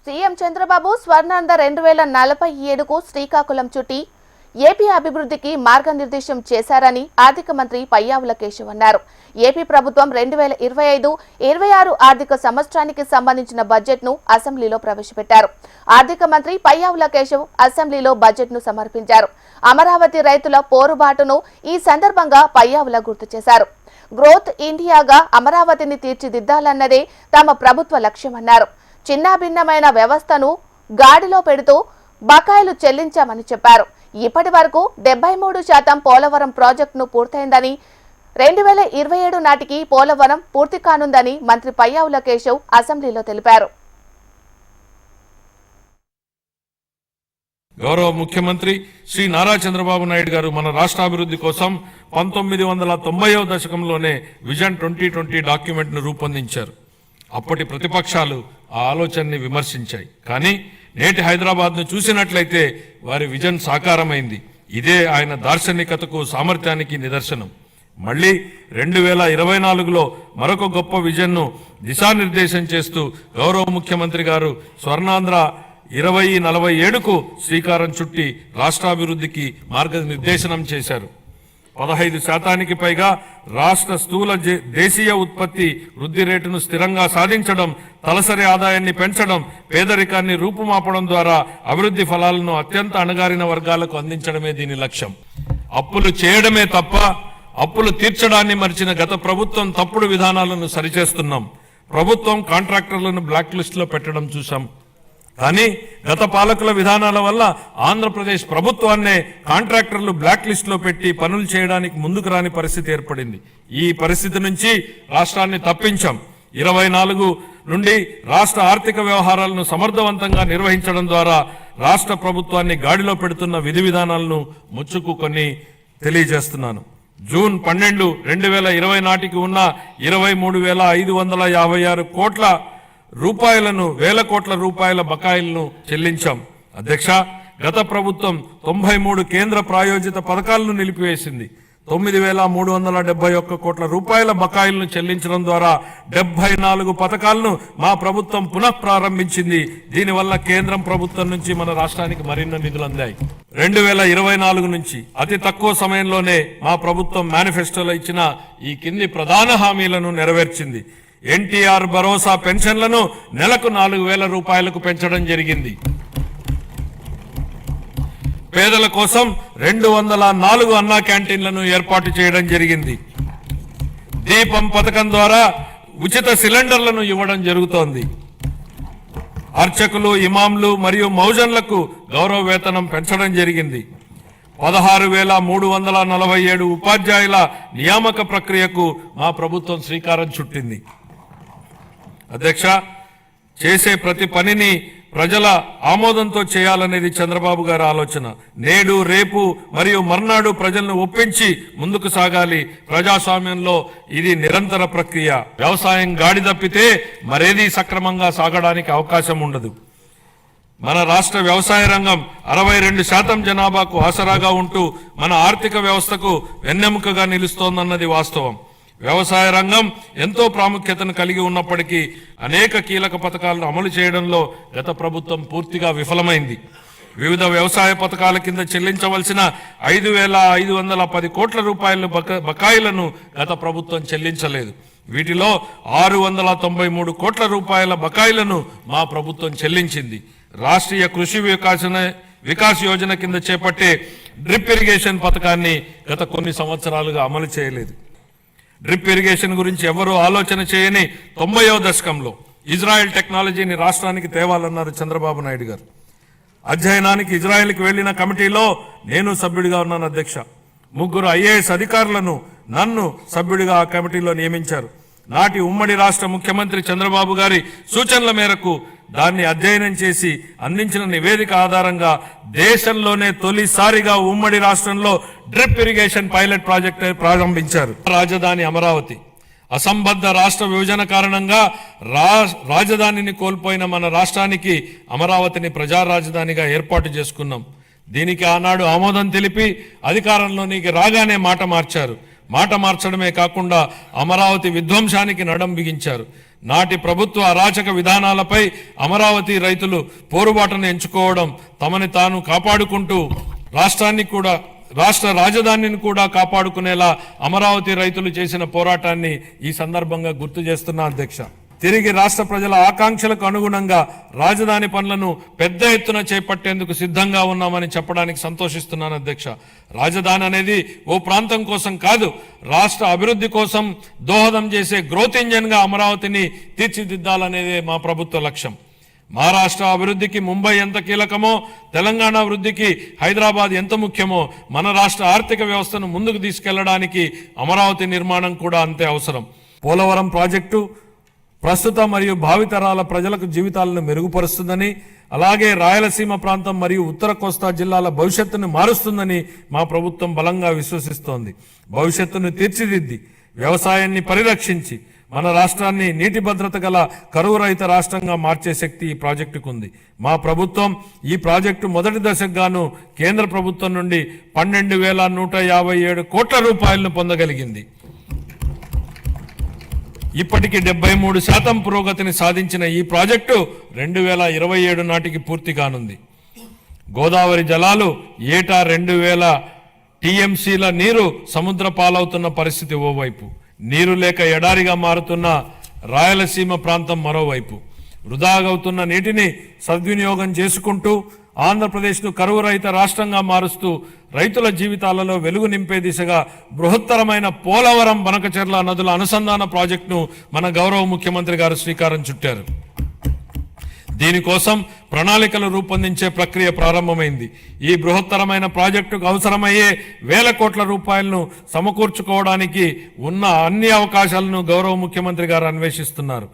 CM Chandrababu Swarnandhra 2047కు Srikakulam చుట్టి AP అభివృద్ధికి మార్గనిర్దేశం చేశారని ఆర్థిక మంత్రి పయ్యావుల కేశవ్ అన్నారు. ఏపీ ప్రభుత్వం 2025-26 ఆర్థిక సంవత్సరానికి సంబంధించిన బడ్జెట్ను అసెంబ్లీలో ప్రవేశపెట్టారు. ఆర్థిక మంత్రి పయ్యావుల కేశవ్ అసెంబ్లీలో బడ్జెట్ను సమర్పించారు. అమరావతి రైతుల పోరుబాటును ఈ సందర్భంగా పయ్యావుల గుర్తు చేశారు. గ్రోత్ ఇండియాగా అమరావతిని తీర్చిదిద్దాలన్నదే తమ ప్రభుత్వ లక్ష్యమన్నారు. చిన్నాభిన్నమైన వ్యవస్థను గాడిలో పెడుతూ బకాయిలు చెల్లించామని చెప్పారు. ఇప్పటి వరకు 73% పోలవరం ప్రాజెక్టును పూర్తయిందని, 2027 నాటికి పోలవరం పూర్తి కానుందని మంత్రి పయ్యావుల కేశవ్ అసెంబ్లీలో తెలిపారు. గౌరవ ముఖ్యమంత్రి శ్రీ నారా చంద్రబాబు నాయుడు గారు మన రాష్ట్రాభివృద్ధి కోసం 1990వ దశకంలోనే విజన్ 2020 డాక్యుమెంట్ ను రూపొందించారు. అప్పటి ప్రతిపక్షాలు ఆ ఆలోచనని విమర్శించాయి. కానీ నేటి హైదరాబాద్ ను చూసినట్లయితే వారి విజన్ సాకారమైంది. ఇదే ఆయన దార్శనికతకు సామర్థ్యానికి నిదర్శనం. మళ్లీ 2024లో మరొక గొప్ప విజన్ ను దిశానిర్దేశం చేస్తూ గౌరవ ముఖ్యమంత్రి గారు స్వర్ణాంధ్ర 2047కు శ్రీకారం చుట్టి రాష్ట్రాభివృద్ధికి మార్గనిర్దేశనం చేశారు. 15% పైగా రాష్ట్ర స్థూల దేశీయ ఉత్పత్తి వృద్ధి రేటును స్థిరంగా సాధించడం, తలసరి ఆదాయాన్ని పెంచడం, పేదరికాన్ని రూపుమాపడం ద్వారా అభివృద్ధి ఫలాలను అత్యంత అణగారిన వర్గాలకు అందించడమే దీని లక్ష్యం. అప్పులు చేయడమే తప్ప అప్పులు తీర్చడాన్ని మరిచిన గత ప్రభుత్వం తప్పుడు విధానాలను సరిచేస్తున్నాం. ప్రభుత్వం కాంట్రాక్టర్లను బ్లాక్ లిస్ట్ లో పెట్టడం చూశాం. కానీ గత పాలకుల విధానాల వల్ల ఆంధ్రప్రదేశ్ ప్రభుత్వాన్నే కాంట్రాక్టర్లు బ్లాక్ లిస్ట్ లో పెట్టి పనులు చేయడానికి ముందుకు రాని పరిస్థితి ఏర్పడింది. ఈ పరిస్థితి నుంచి రాష్ట్రాన్ని తప్పించాం. 24 నుండి రాష్ట్ర ఆర్థిక వ్యవహారాలను సమర్థవంతంగా నిర్వహించడం ద్వారా రాష్ట్ర ప్రభుత్వాన్ని గాడిలో పెడుతున్న విధి విధానాలను ముచ్చుకు తెలియజేస్తున్నాను. జూన్ 12, 2020 నాటికి ఉన్న 23,556 కోట్ల రూపాయలను, వేల కోట్ల రూపాయల బకాయిలను చెల్లించాం. అధ్యక్ష, గత ప్రభుత్వం 93 కేంద్ర ప్రాయోజిత పథకాలను నిలిపివేసింది. 9,371 కోట్ల రూపాయల బకాయిలను చెల్లించడం ద్వారా 74 పథకాలను మా ప్రభుత్వం పునఃప్రారంభించింది. దీనివల్ల కేంద్రం ప్రభుత్వం నుంచి మన రాష్ట్రానికి మరిన్ని నిధులు అందాయి. 2024 నుంచి అతి తక్కువ సమయంలోనే మా ప్రభుత్వం మేనిఫెస్టోలో ఇచ్చిన ఈ కింది ప్రధాన హామీలను నెరవేర్చింది. ఎన్టీఆర్ భరోసా పెన్షన్లను నెలకు 4,000 రూపాయలకు పెంచడం జరిగింది. పేదల కోసం 204 అన్నా క్యాంటీన్లను ఏర్పాటు చేయడం జరిగింది. దీపం పథకం ద్వారా ఉచిత సిలిండర్లను ఇవ్వడం జరుగుతోంది. అర్చకులు, ఇమాంలు మరియు మౌజన్లకు గౌరవ వేతనం పెంచడం జరిగింది. 16,347 ఉపాధ్యాయుల నియామక ప్రక్రియకు మా ప్రభుత్వం శ్రీకారం చుట్టింది. అధ్యక్ష, చేసే ప్రతి పనిని ప్రజల ఆమోదంతో చేయాలనేది చంద్రబాబు గారి ఆలోచన. నేడు, రేపు మరియు మర్నాడు ప్రజలను ఒప్పించి ముందుకు సాగాలి. ప్రజాస్వామ్యంలో ఇది నిరంతర ప్రక్రియ. వ్యవసాయం గాడి తప్పితే మరేదీ సక్రమంగా సాగడానికి అవకాశం ఉండదు. మన రాష్ట్ర వ్యవసాయ రంగం 62% జనాభాకు ఆసరాగా ఉంటూ మన ఆర్థిక వ్యవస్థకు వెన్నెముకగా నిలుస్తోందన్నది వాస్తవం. వ్యవసాయ రంగం ఎంతో ప్రాముఖ్యతను కలిగి ఉన్నప్పటికీ అనేక కీలక పథకాలను అమలు చేయడంలో గత ప్రభుత్వం పూర్తిగా విఫలమైంది. వివిధ వ్యవసాయ పథకాల కింద చెల్లించవలసిన 5,510 కోట్ల రూపాయల బకాయిలను గత ప్రభుత్వం చెల్లించలేదు. వీటిలో 693 కోట్ల రూపాయల బకాయిలను మా ప్రభుత్వం చెల్లించింది. రాష్ట్రీయ కృషి వికాస్ యోజన కింద చేపట్టే డ్రిప్ ఇరిగేషన్ పథకాన్ని గత కొన్ని సంవత్సరాలుగా అమలు చేయలేదు. డ్రిప్ ఇరిగేషన్ గురించి ఎవరూ ఆలోచన చేయని 90వ దశకంలో ఇజ్రాయెల్ టెక్నాలజీని రాష్ట్రానికి తేవాలన్నారు చంద్రబాబు నాయుడు గారు. అధ్యయనానికి ఇజ్రాయెల్కి వెళ్లిన కమిటీలో నేను సభ్యుడిగా ఉన్నాను. అధ్యక్ష, 3 IAS అధికారులను, నన్ను సభ్యుడిగా ఆ కమిటీలో నియమించారు. నాటి ఉమ్మడి రాష్ట్ర ముఖ్యమంత్రి చంద్రబాబు గారి సూచనల మేరకు దాన్ని అధ్యయనం చేసి అందించిన నివేదిక ఆధారంగా దేశంలోనే తొలిసారిగా ఉమ్మడి రాష్ట్రంలో డ్రిప్ ఇరిగేషన్ పైలట్ ప్రాజెక్టు ప్రారంభించారు. రాజధాని అమరావతి. అసంబద్ధ రాష్ట్ర విభజన కారణంగా రాజధానిని కోల్పోయిన మన రాష్ట్రానికి అమరావతిని ప్రజా రాజధానిగా ఏర్పాటు చేసుకున్నాం. దీనికి ఆనాడు ఆమోదం తెలిపి అధికారంలోనికి రాగానే మాట మార్చారు. మాట మార్చడమే కాకుండా అమరావతి విధ్వంసానికి నడం బిగించారు. నాటి ప్రభుత్వ అరాచక విధానాలపై అమరావతి రైతులు పోరుబాటును ఎంచుకోవడం, తమని తాను కాపాడుకుంటూ రాష్ట్ర రాజధానిని కూడా కాపాడుకునేలా అమరావతి రైతులు చేసిన పోరాటాన్ని ఈ సందర్భంగా గుర్తు చేస్తున్నా అధ్యక్ష. తిరిగి రాష్ట్ర ప్రజల ఆకాంక్షలకు అనుగుణంగా రాజధాని పనులను పెద్ద ఎత్తున చేపట్టేందుకు సిద్ధంగా ఉన్నామని చెప్పడానికి సంతోషిస్తున్నాను అధ్యక్ష. రాజధాని అనేది ఓ ప్రాంతం కోసం కాదు, రాష్ట్ర అభివృద్ధి కోసం దోహదం చేసే గ్రోత్ ఇంజన్ గా అమరావతిని తీర్చిదిద్దాలనేదే మా ప్రభుత్వ లక్ష్యం. మహారాష్ట్ర అభివృద్ధికి ముంబై ఎంత కీలకమో, తెలంగాణ అభివృద్ధికి హైదరాబాద్ ఎంత ముఖ్యమో, మన రాష్ట్ర ఆర్థిక వ్యవస్థను ముందుకు తీసుకెళ్లడానికి అమరావతి నిర్మాణం కూడా అంతే అవసరం. పోలవరం ప్రాజెక్టు ప్రస్తుత మరియు భావితరాల ప్రజలకు జీవితాలను మెరుగుపరుస్తుందని, అలాగే రాయలసీమ ప్రాంతం మరియు ఉత్తర కోస్తా జిల్లాల భవిష్యత్తును మారుస్తుందని మా ప్రభుత్వం బలంగా విశ్వసిస్తోంది. భవిష్యత్తును తీర్చిదిద్ది వ్యవసాయాన్ని పరిరక్షించి మన రాష్ట్రాన్ని నీటి భద్రత గల కరువు రహిత రాష్ట్రంగా మార్చే శక్తి ఈ ప్రాజెక్టుకు ఉంది. మా ప్రభుత్వం ఈ ప్రాజెక్టు మొదటి దశకు గాను కేంద్ర ప్రభుత్వం నుండి 12,157 కోట్ల రూపాయలను పొందగలిగింది. ఇప్పటికి 73% పురోగతిని సాధించిన ఈ ప్రాజెక్టు 2027 నాటికి పూర్తి కానుంది. గోదావరి జలాలు ఏటా 2,000 టీఎంసీల నీరు సముద్ర పాలవుతున్న పరిస్థితి ఓవైపు, నీరు లేక ఎడారిగా మారుతున్న రాయలసీమ ప్రాంతం మరోవైపు. వృధాగవుతున్న నీటిని సద్వినియోగం చేసుకుంటూ ఆంధ్రప్రదేశ్ను కరువు రహిత రాష్ట్రంగా మారుస్తూ రైతుల జీవితాలలో వెలుగు నింపే దిశగా బృహత్తరమైన పోలవరం బనకచెర్ల నదుల అనుసంధాన ప్రాజెక్టును మన గౌరవ ముఖ్యమంత్రి గారు శ్రీకారం చుట్టారు. దీనికోసం ప్రణాళికలు రూపొందించే ప్రక్రియ ప్రారంభమైంది. ఈ బృహత్తరమైన ప్రాజెక్టుకు అవసరమయ్యే 1,000 కోట్ల రూపాయలను సమకూర్చుకోవడానికి ఉన్న అన్ని అవకాశాలను గౌరవ ముఖ్యమంత్రి గారు అన్వేషిస్తున్నారు.